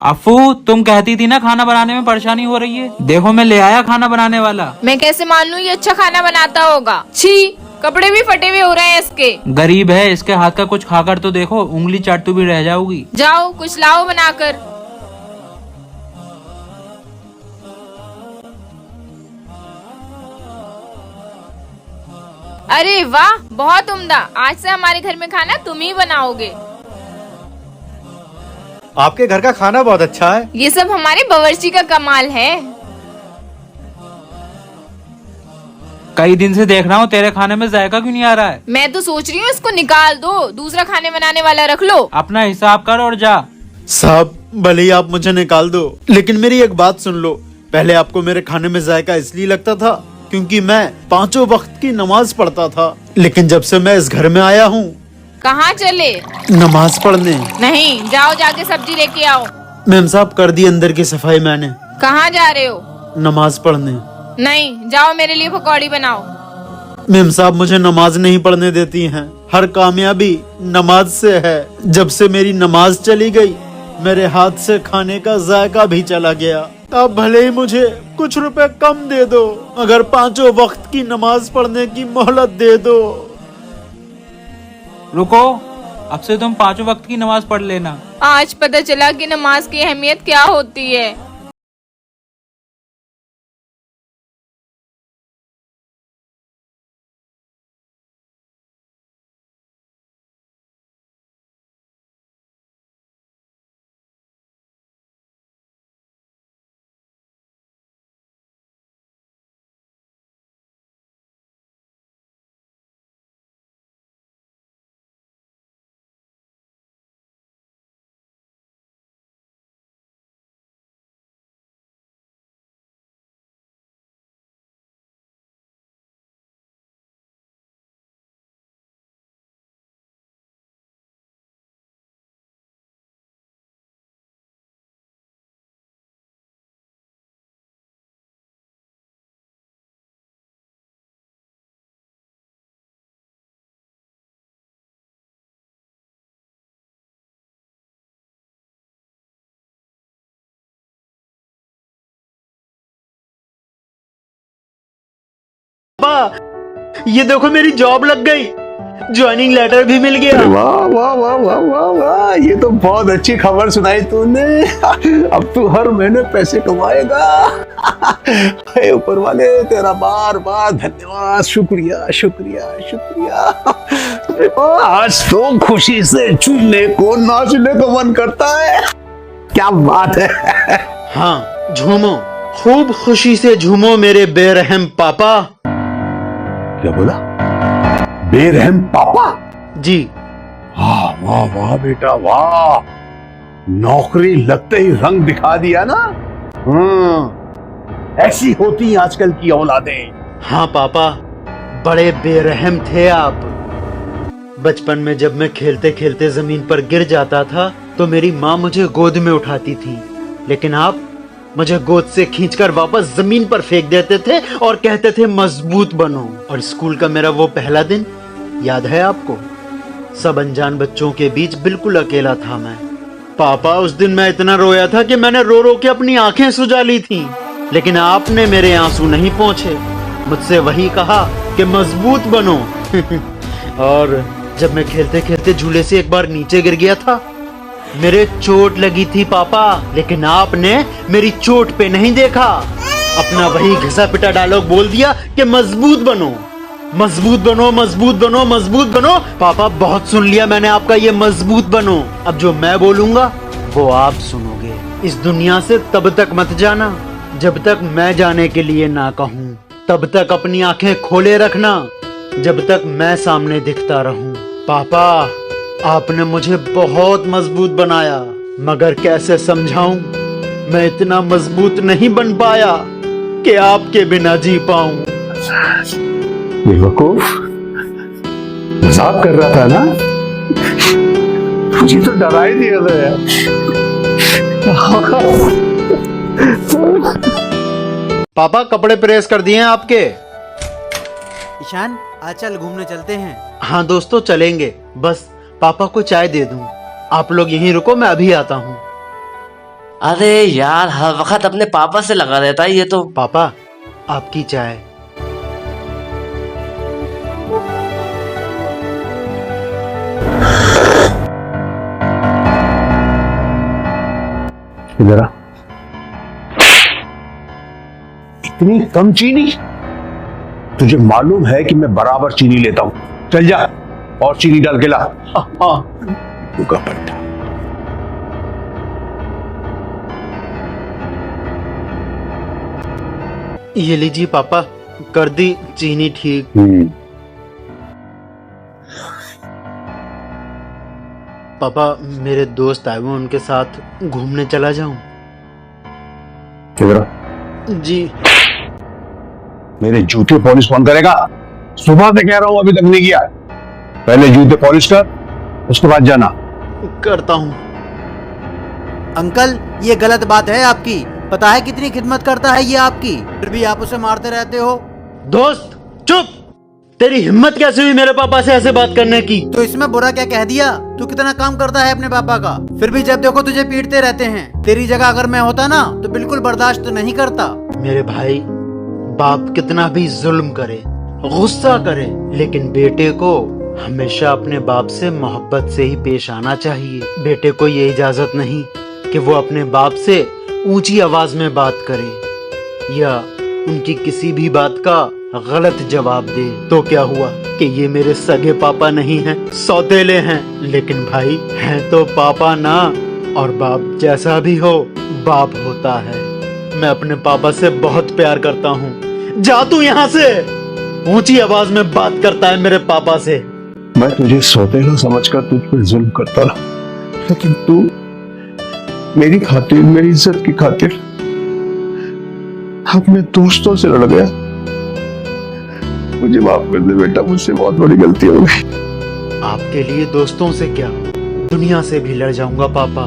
अफू, तुम कहती थी ना खाना बनाने में परेशानी हो रही है। देखो मैं ले आया खाना बनाने वाला। मैं कैसे मान लूं ये अच्छा खाना बनाता होगा। छी, कपड़े भी फटे हुए हो रहे हैं इसके। गरीब है, इसके हाथ का कुछ खाकर तो देखो, उंगली चाटू भी रह जाओगी। जाओ कुछ लाओ बनाकर। अरे वाह, बहुत उम्दा। आज से हमारे घर में खाना तुम ही बनाओगे। आपके घर का खाना बहुत अच्छा है। ये सब हमारे बावर्ची का कमाल है। कई दिन से देख रहा हूँ तेरे खाने में जायका क्यों नहीं आ रहा है। मैं तो सोच रही हूँ इसको निकाल दो, दूसरा खाने बनाने वाला रख लो। अपना हिसाब कर और जा। साहब, भले ही आप मुझे निकाल दो, लेकिन मेरी एक बात सुन लो। पहले आपको मेरे खाने में जायका इसलिए लगता था क्योंकि मैं 5 वक्त की नमाज पढ़ता था, लेकिन जब से मैं इस घर में आया हूँ। कहाँ चले? नमाज पढ़ने नहीं, जाओ जाके सब्जी लेके आओ। मैम साहब, कर दी अंदर की सफाई मैंने। कहाँ जा रहे हो? नमाज पढ़ने। नहीं, जाओ मेरे लिए पकौड़ी बनाओ। मैम साहब, मुझे नमाज नहीं पढ़ने देती हैं। हर कामयाबी नमाज से है। जब से मेरी नमाज चली गई, मेरे हाथ से खाने का जायका भी चला गया। अब भले ही मुझे कुछ रुपए कम दे दो, अगर 5 वक्त की नमाज पढ़ने की मोहलत दे दो। रुको, अब से तुम 5 वक्त की नमाज पढ़ लेना। आज पता चला कि नमाज की अहमियत क्या होती है। पापा, ये देखो मेरी जॉब लग गई। ज्वाइनिंग लेटर भी मिल गया। वाह वाह वाह वाह वाह वाह, ये तो बहुत अच्छी खबर सुनाई तूने। अब तू हर महीने पैसे कमाएगा। हे ऊपर वाले, तेरा बार बार धन्यवाद, शुक्रिया शुक्रिया शुक्रिया। आज तो खुशी से झूमने को नाचने को मन करता है। क्या बात है। हाँ, झूमो, खूब खुशी से झूमो मेरे बेरहम पापा। क्या बोला? बेरहम पापा? जी। वाह वाह वाह बेटा वाह, नौकरी लगते ही रंग दिखा दिया ना। ऐसी होती आजकल की औलादें। हाँ पापा, बड़े बेरहम थे आप। बचपन में जब मैं खेलते खेलते जमीन पर गिर जाता था तो मेरी माँ मुझे गोद में उठाती थी, लेकिन आप मुझे गोद से खींचकर वापस जमीन पर फेंक देते थे और कहते थे मजबूत बनो। और स्कूल का मेरा वो पहला दिन याद है आपको? सब अनजान बच्चों के बीच बिल्कुल अकेला था मैं। पापा, उस दिन मैं इतना रोया था कि मैंने रो रो के अपनी आंखें सुजा ली थी, लेकिन आपने मेरे आंसू नहीं पोंछे। मुझसे वही कहा कि मजबूत बनो। और जब मैं खेलते खेलते झूले से एक बार नीचे गिर गया था, मेरे चोट लगी थी पापा, लेकिन आपने मेरी चोट पे नहीं देखा। अपना वही घिसा पिटा डायलॉग बोल दिया कि मजबूत बनो मजबूत बनो मजबूत बनो मजबूत बनो। पापा, बहुत सुन लिया मैंने आपका ये मजबूत बनो। अब जो मैं बोलूंगा वो आप सुनोगे। इस दुनिया से तब तक मत जाना जब तक मैं जाने के लिए ना कहूँ। तब तक अपनी आंखें खोले रखना जब तक मैं सामने दिखता रहूं। पापा, आपने मुझे बहुत मजबूत बनाया, मगर कैसे समझाऊं, मैं इतना मजबूत नहीं बन पाया कि आपके बिना जी पाऊं। बेवकूफ, मजाक कर रहा था ना? मुझे तो डरा ही दिया था यार। पापा, कपड़े प्रेस कर दिए हैं आपके। ईशान, आज चल घूमने चलते हैं। हाँ दोस्तों, चलेंगे। बस पापा को चाय दे दूं। आप लोग यहीं रुको, मैं अभी आता हूँ। अरे यार, हर वक्त अपने पापा से लगा रहता है ये तो। पापा, आपकी चाय। इधर आ। इतनी कम चीनी? तुझे मालूम है कि मैं बराबर चीनी लेता हूं। चल जा और चीनी डाल के ला। का पट्टा। ये लीजिए पापा, कर दी चीनी ठीक। पापा, मेरे दोस्त आए हुए, उनके साथ घूमने चला जाऊं? इधर आ। जी। मेरे जूते पॉलिश कौन करेगा? सुबह से कह रहा हूं, अभी तक नहीं किया। पहले जूते पॉलिश कर, उसके बाद जाना। करता हूं। अंकल, ये गलत बात है आपकी। पता है कितनी खिदमत करता है ये आपकी, फिर भी आप उसे मारते रहते हो। दोस्त चुप! तेरी हिम्मत कैसे हुई मेरे पापा से ऐसे बात करने की? तो इसमें बुरा क्या कह दिया? तू कितना काम करता है अपने पापा का, फिर भी जब देखो तुझे पीटते रहते हैं। तेरी जगह अगर मैं होता ना तो बिल्कुल बर्दाश्त नहीं करता। मेरे भाई, बाप कितना भी जुल्म करे, गुस्सा करे, लेकिन बेटे को हमेशा अपने बाप से मोहब्बत से ही पेश आना चाहिए। बेटे को ये इजाजत नहीं कि वो अपने बाप से ऊंची आवाज में बात करे या उनकी किसी भी बात का गलत जवाब दे। तो क्या हुआ कि ये मेरे सगे पापा नहीं हैं, सौतेले हैं, लेकिन भाई हैं तो पापा ना। और बाप जैसा भी हो, बाप होता है। मैं अपने पापा से बहुत प्यार करता हूँ। जा तू यहाँ से! ऊंची आवाज में बात करता है मेरे पापा से। मैं तुझे सौतेला समझकर तुझ पर जुल्म करता रहा, लेकिन तू मेरी खातिर, मेरी इज्जत की खातिर अपने दोस्तों से लड़ गया। मुझे माफ कर दे बेटा, मुझसे बहुत बड़ी गलती हो गई। आपके लिए दोस्तों से क्या, दुनिया से भी लड़ जाऊंगा पापा।